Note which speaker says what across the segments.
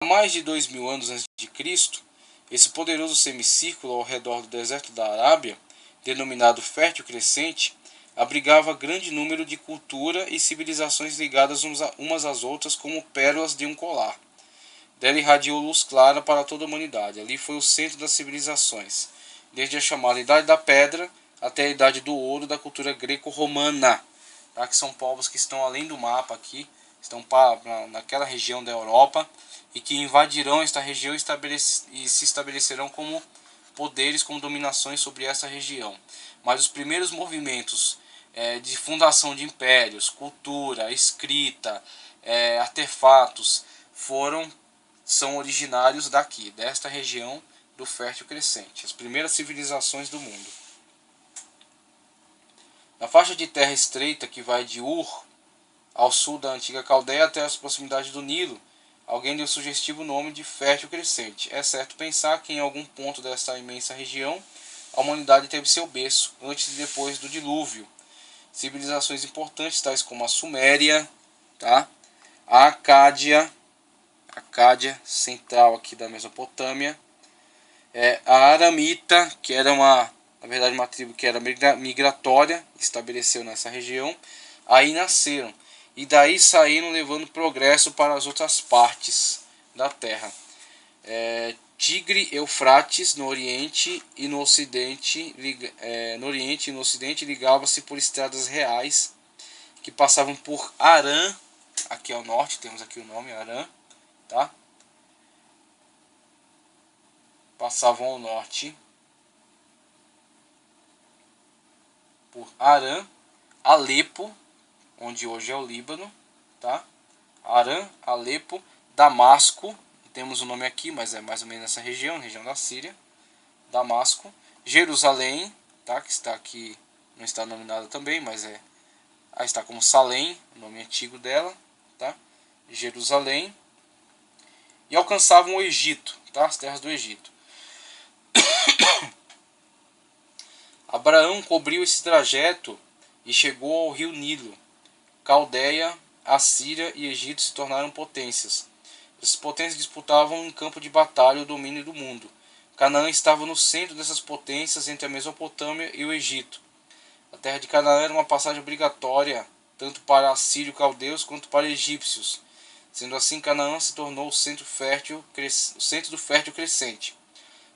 Speaker 1: Há mais de 2000 anos antes de Cristo, esse poderoso semicírculo ao redor do deserto da Arábia, denominado Fértil Crescente, abrigava grande número de cultura e civilizações ligadas umas às outras como pérolas de um colar. Dela irradiou luz clara para toda a humanidade. Ali foi o centro das civilizações, desde a chamada Idade da Pedra até a Idade do Ouro da cultura greco-romana, tá? Que são povos que estão além do mapa aqui, estão naquela região da Europa e que invadirão esta região e se estabelecerão como poderes, como dominações sobre essa região. Mas os primeiros movimentos de fundação de impérios, cultura, escrita, artefatos, são originários daqui, desta região do Fértil Crescente, as primeiras civilizações do mundo. Na faixa de terra estreita que vai de Ur ao sul da antiga Caldeia até as proximidades do Nilo, alguém deu o sugestivo nome de Fértil Crescente. É certo pensar que em algum ponto desta imensa região a humanidade teve seu berço, antes e depois do dilúvio. Civilizações importantes tais como a Suméria, tá? A Acádia central aqui da Mesopotâmia, a Aramita, que era na verdade uma tribo que era migratória, estabeleceu nessa região, aí nasceram. E daí saíram levando progresso para as outras partes da terra. Tigre, Eufrates no Oriente e no Ocidente, ligava-se por estradas reais que passavam por Harã, aqui ao norte, temos aqui o nome Harã, tá? Passavam ao norte por Harã, Alepo, onde hoje é o Líbano, tá? Harã, Alepo, Damasco, temos o nome aqui, mas é mais ou menos nessa região da Síria, Damasco, Jerusalém, tá? Que está aqui, não está nominada também, mas está como Salém, o nome antigo dela, tá? Jerusalém, e alcançavam o Egito, tá? As terras do Egito. Abraão cobriu esse trajeto e chegou ao rio Nilo. Caldeia, Assíria e Egito se tornaram potências. Essas potências disputavam em campo de batalha o domínio do mundo. Canaã estava no centro dessas potências entre a Mesopotâmia e o Egito. A terra de Canaã era uma passagem obrigatória tanto para assírio-caldeus quanto para egípcios. Sendo assim, Canaã se tornou o centro do fértil crescente.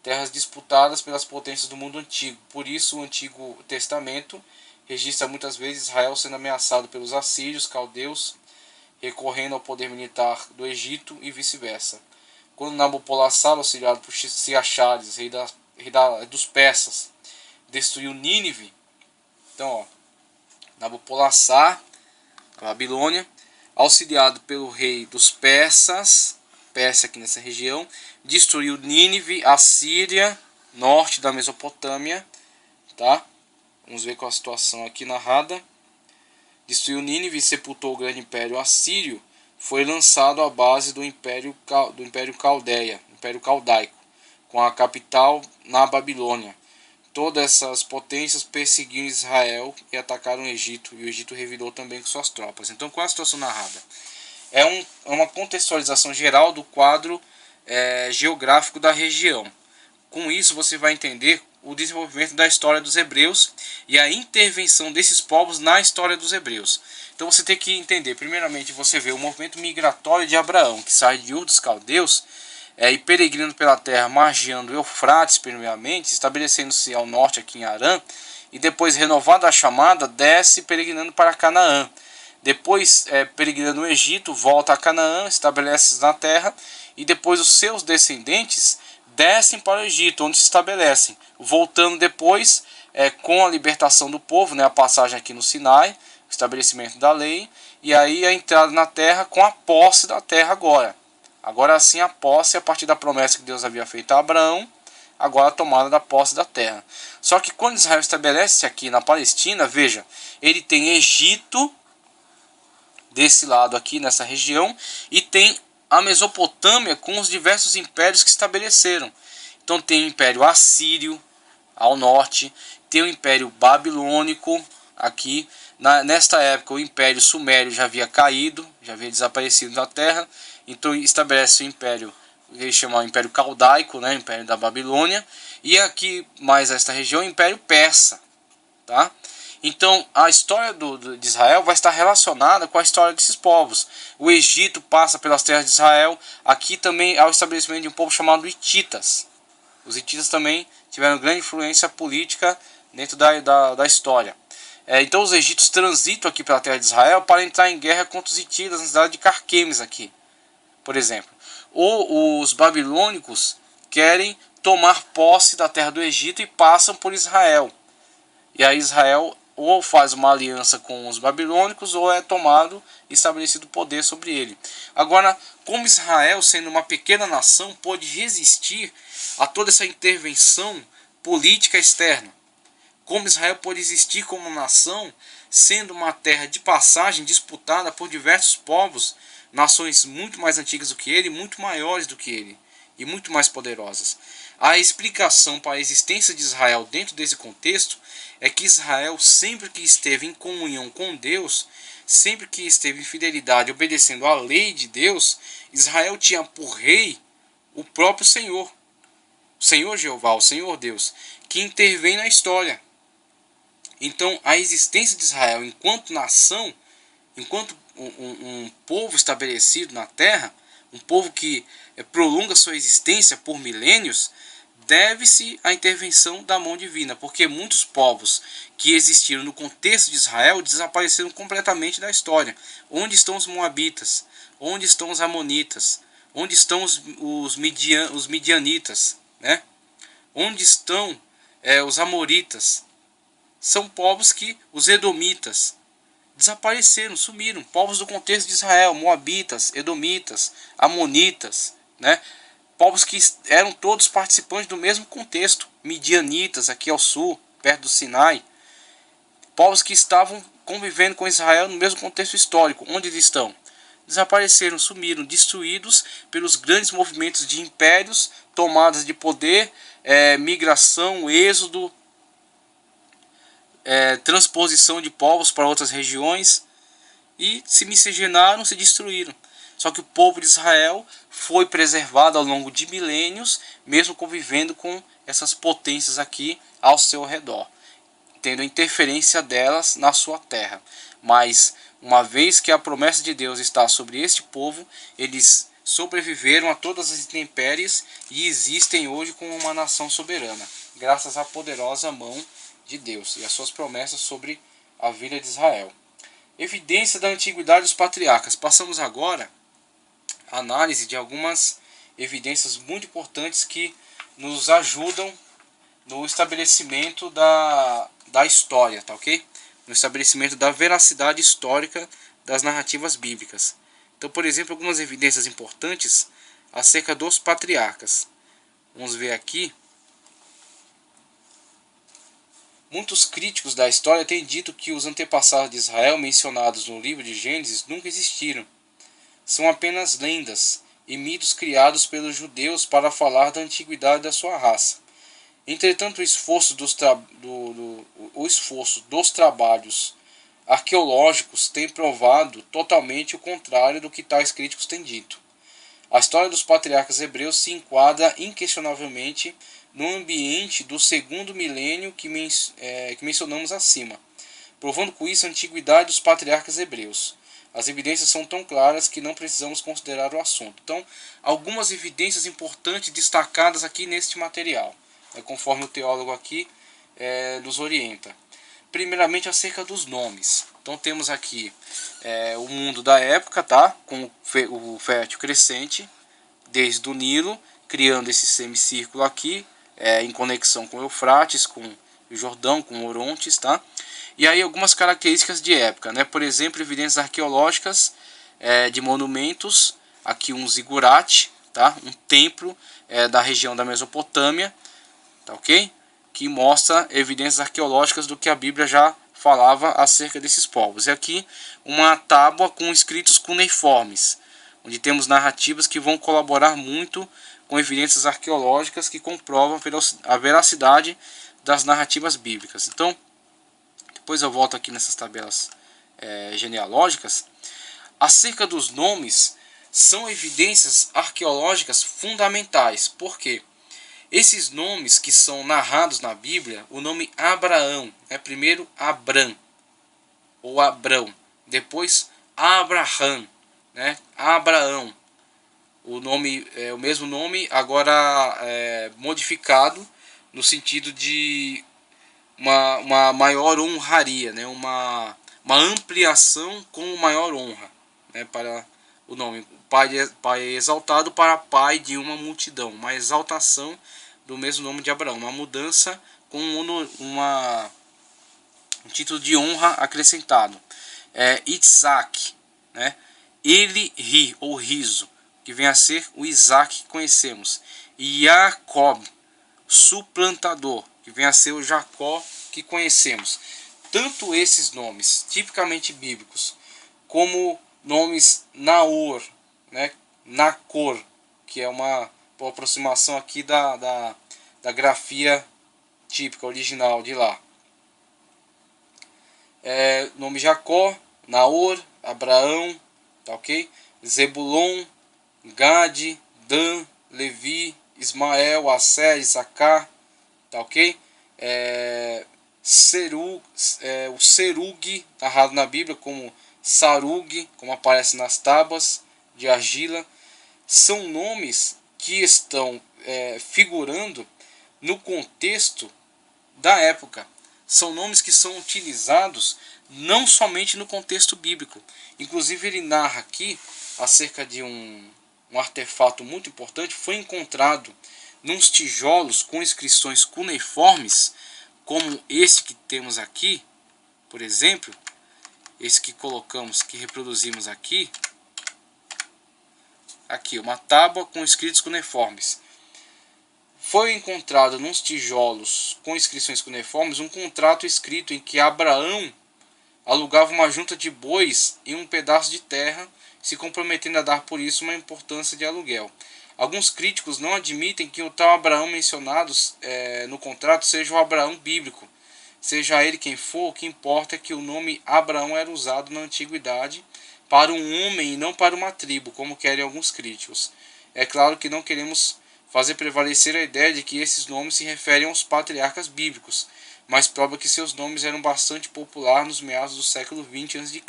Speaker 1: Terras disputadas pelas potências do mundo antigo. Por isso, o Antigo Testamento registra muitas vezes Israel sendo ameaçado pelos assírios, caldeus, recorrendo ao poder militar do Egito e vice-versa. Quando Nabopolassar, auxiliado por Siachares, rei dos persas, destruiu Nínive, então, Nabopolassar, a Babilônia, auxiliado pelo rei dos persas, Pérsia aqui nessa região, destruiu Nínive, a Síria, norte da Mesopotâmia, tá? Vamos ver qual a situação aqui narrada. Destruiu Nínive e sepultou o grande império assírio. Foi lançado à base do Império Caldeia, Império Caldaico, com a capital na Babilônia. Todas essas potências perseguiram Israel e atacaram o Egito, e o Egito revidou também com suas tropas. Então, qual é a situação narrada? É uma contextualização geral do quadro geográfico da região. Com isso, você vai entender o desenvolvimento da história dos hebreus e a intervenção desses povos na história dos hebreus. Então você tem que entender, primeiramente, você vê o movimento migratório de Abraão, que sai de Ur dos Caldeus e peregrinando pela terra, margeando Eufrates primeiramente, estabelecendo-se ao norte aqui em Harã, e depois, renovada a chamada, desce peregrinando para Canaã. Depois, peregrinando no Egito, volta a Canaã, estabelece-se na terra, e depois os seus descendentes descem para o Egito, onde se estabelecem, voltando depois com a libertação do povo, né, a passagem aqui no Sinai, o estabelecimento da lei, e aí a entrada na terra com a posse da terra agora. Agora sim a posse a partir da promessa que Deus havia feito a Abraão, agora a tomada da posse da terra. Só que quando Israel estabelece aqui na Palestina, veja, ele tem Egito desse lado aqui nessa região e tem a Mesopotâmia com os diversos impérios que estabeleceram. Então tem o Império Assírio ao norte, tem o Império Babilônico aqui. Nesta época o Império Sumério já havia caído, já havia desaparecido da terra, Então estabelece o império, ele chama o Império Caldaico, né, Império da Babilônia, e aqui mais esta região, o Império Persa, tá? Então a história de Israel vai estar relacionada com a história desses povos. O Egito passa pelas terras de Israel. Aqui também há o estabelecimento de um povo chamado Hititas. Os Hititas também tiveram grande influência política dentro da história. Então os egípcios transitam aqui pela terra de Israel para entrar em guerra contra os Hititas na cidade de Carquemes aqui, por exemplo. Ou os babilônicos querem tomar posse da terra do Egito e passam por Israel. E aí Israel ou faz uma aliança com os babilônicos ou é tomado e estabelecido poder sobre ele. Agora, como Israel, sendo uma pequena nação, pôde resistir a toda essa intervenção política externa? Como Israel pôde existir como nação, sendo uma terra de passagem disputada por diversos povos, nações muito mais antigas do que ele, muito maiores do que ele e muito mais poderosas? A explicação para a existência de Israel dentro desse contexto é que Israel, sempre que esteve em comunhão com Deus, sempre que esteve em fidelidade, obedecendo à lei de Deus, Israel tinha por rei o próprio Senhor, o Senhor Jeová, o Senhor Deus, que intervém na história. Então a existência de Israel enquanto nação, enquanto um povo estabelecido na terra, um povo que prolonga sua existência por milênios, deve-se à intervenção da mão divina, porque muitos povos que existiram no contexto de Israel desapareceram completamente da história. Onde estão os moabitas? Onde estão os amonitas? Onde estão os midianitas? Né? Onde estão os amoritas? São povos que, os edomitas, desapareceram, sumiram. Povos do contexto de Israel, moabitas, edomitas, amonitas, né? Povos que eram todos participantes do mesmo contexto. Midianitas, aqui ao sul, perto do Sinai. Povos que estavam convivendo com Israel no mesmo contexto histórico. Onde eles estão? Desapareceram, sumiram, destruídos pelos grandes movimentos de impérios, tomadas de poder, migração, êxodo, transposição de povos para outras regiões, e se miscigenaram, se destruíram. Só que o povo de Israel foi preservado ao longo de milênios, mesmo convivendo com essas potências aqui ao seu redor, tendo a interferência delas na sua terra. Mas uma vez que a promessa de Deus está sobre este povo, eles sobreviveram a todas as intempéries e existem hoje como uma nação soberana, graças à poderosa mão de Deus e as suas promessas sobre a vida de Israel. Evidência da antiguidade dos patriarcas. Passamos agora a análise de algumas evidências muito importantes que nos ajudam no estabelecimento da história, tá ok? No estabelecimento da veracidade histórica das narrativas bíblicas. Então, por exemplo, algumas evidências importantes acerca dos patriarcas. Vamos ver aqui. Muitos críticos da história têm dito que os antepassados de Israel mencionados no livro de Gênesis nunca existiram. São apenas lendas e mitos criados pelos judeus para falar da antiguidade da sua raça. Entretanto, o esforço dos trabalhos arqueológicos tem provado totalmente o contrário do que tais críticos têm dito. A história dos patriarcas hebreus se enquadra inquestionavelmente no ambiente do segundo milênio que mencionamos acima, provando com isso a antiguidade dos patriarcas hebreus. As evidências são tão claras que não precisamos considerar o assunto. Então, algumas evidências importantes destacadas aqui neste material, conforme o teólogo aqui nos orienta. Primeiramente, acerca dos nomes. Então, temos aqui o mundo da época, tá? Com o fértil crescente, desde o Nilo, criando esse semicírculo aqui, em conexão com o Eufrates, com o Jordão, com o Orontes, tá? E aí algumas características de época, né? Por exemplo, evidências arqueológicas de monumentos, aqui um zigurate, tá? Um templo da região da Mesopotâmia, tá ok? Que mostra evidências arqueológicas do que a Bíblia já falava acerca desses povos. E aqui uma tábua com escritos cuneiformes, onde temos narrativas que vão colaborar muito com evidências arqueológicas que comprovam a veracidade das narrativas bíblicas. Então, depois eu volto aqui nessas tabelas genealógicas. Acerca dos nomes, são evidências arqueológicas fundamentais. Por quê? Esses nomes que são narrados na Bíblia, o nome Abraão, primeiro Abram, ou Abrão, depois Abraham, Abraão. O nome é o mesmo nome, agora modificado no sentido de uma maior honraria, uma ampliação com maior honra, para o nome. Pai exaltado para pai de uma multidão, uma exaltação do mesmo nome de Abraão, uma mudança com um título de honra acrescentado. Isaac, ele ri ou riso, que vem a ser o Isaac que conhecemos. E Jacob, suplantador, que vem a ser o Jacó que conhecemos. Tanto esses nomes tipicamente bíblicos, como nomes Naor, Nacor, que é uma aproximação aqui da grafia típica, original de lá. Nome Jacó, Naor, Abraão, tá ok? Zebulon, Gade, Dan, Levi, Ismael, Asser, Issacar, tá ok? O Serug, narrado na Bíblia como Sarug, como aparece nas tábuas de argila, são nomes que estão figurando no contexto da época. São nomes que são utilizados não somente no contexto bíblico. Inclusive ele narra aqui acerca de um artefato muito importante. Foi encontrado nos tijolos com inscrições cuneiformes, como esse que temos aqui, por exemplo, esse que colocamos, que reproduzimos aqui, uma tábua com escritos cuneiformes. Foi encontrado nos tijolos com inscrições cuneiformes um contrato escrito em que Abraão alugava uma junta de bois e um pedaço de terra, se comprometendo a dar por isso uma importância de aluguel. Alguns críticos não admitem que o tal Abraão mencionado no contrato seja o Abraão bíblico. Seja ele quem for, o que importa é que o nome Abraão era usado na antiguidade para um homem e não para uma tribo, como querem alguns críticos. É claro que não queremos fazer prevalecer a ideia de que esses nomes se referem aos patriarcas bíblicos, mas prova que seus nomes eram bastante populares nos meados do século XX a.C.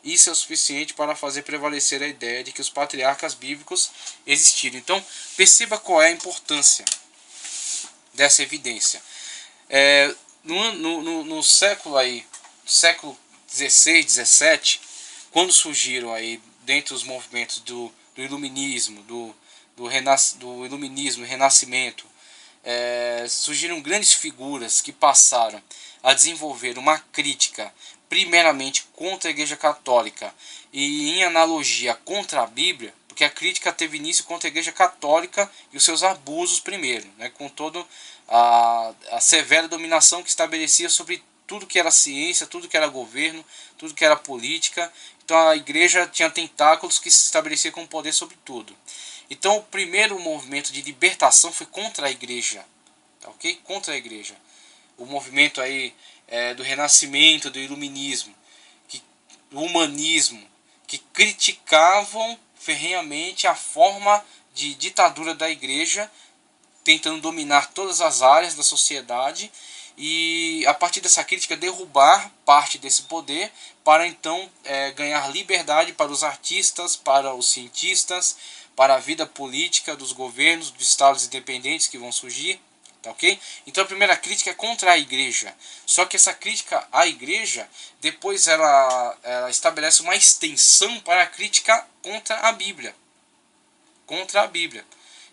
Speaker 1: Isso é o suficiente para fazer prevalecer a ideia de que os patriarcas bíblicos existiram. Então, perceba qual é a importância dessa evidência. No século XVI, XVII, quando surgiram aí, dentre os movimentos do iluminismo, do iluminismo, renascimento, surgiram grandes figuras que passaram a desenvolver uma crítica primeiramente contra a Igreja Católica e em analogia contra a Bíblia, porque a crítica teve início contra a Igreja Católica e os seus abusos primeiro, com toda a severa dominação que estabelecia sobre tudo que era ciência, tudo que era governo, tudo que era política. Então a Igreja tinha tentáculos que se estabeleciam com poder sobre tudo. Então o primeiro movimento de libertação foi contra a Igreja, tá ok? Contra a Igreja. O movimento aí do Renascimento, do Iluminismo, do Humanismo, que criticavam ferrenhamente a forma de ditadura da Igreja, tentando dominar todas as áreas da sociedade e, a partir dessa crítica, derrubar parte desse poder para então ganhar liberdade para os artistas, para os cientistas, para a vida política dos governos, dos estados independentes que vão surgir. Tá ok? Então a primeira crítica é contra a Igreja. Só que essa crítica à Igreja, depois ela estabelece uma extensão para a crítica contra a Bíblia. Contra a Bíblia.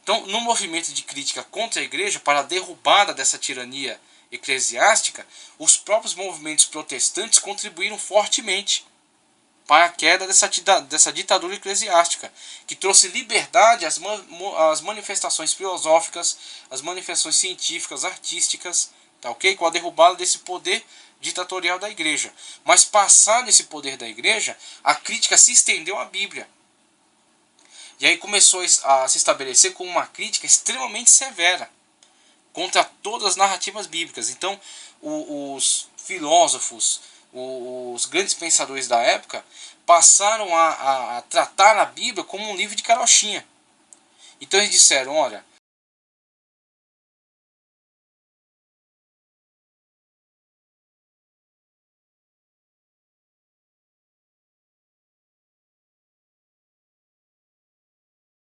Speaker 1: Então, no movimento de crítica contra a Igreja, para a derrubada dessa tirania eclesiástica, os próprios movimentos protestantes contribuíram fortemente para a queda dessa ditadura eclesiástica, que trouxe liberdade às manifestações filosóficas, às manifestações científicas, artísticas, tá ok? Com a derrubada desse poder ditatorial da Igreja. Mas passado esse poder da Igreja, a crítica se estendeu à Bíblia. E aí começou a se estabelecer como uma crítica extremamente severa contra todas as narrativas bíblicas. Então, os filósofos, os grandes pensadores da época passaram a tratar a Bíblia como um livro de carochinha. Então eles disseram, olha,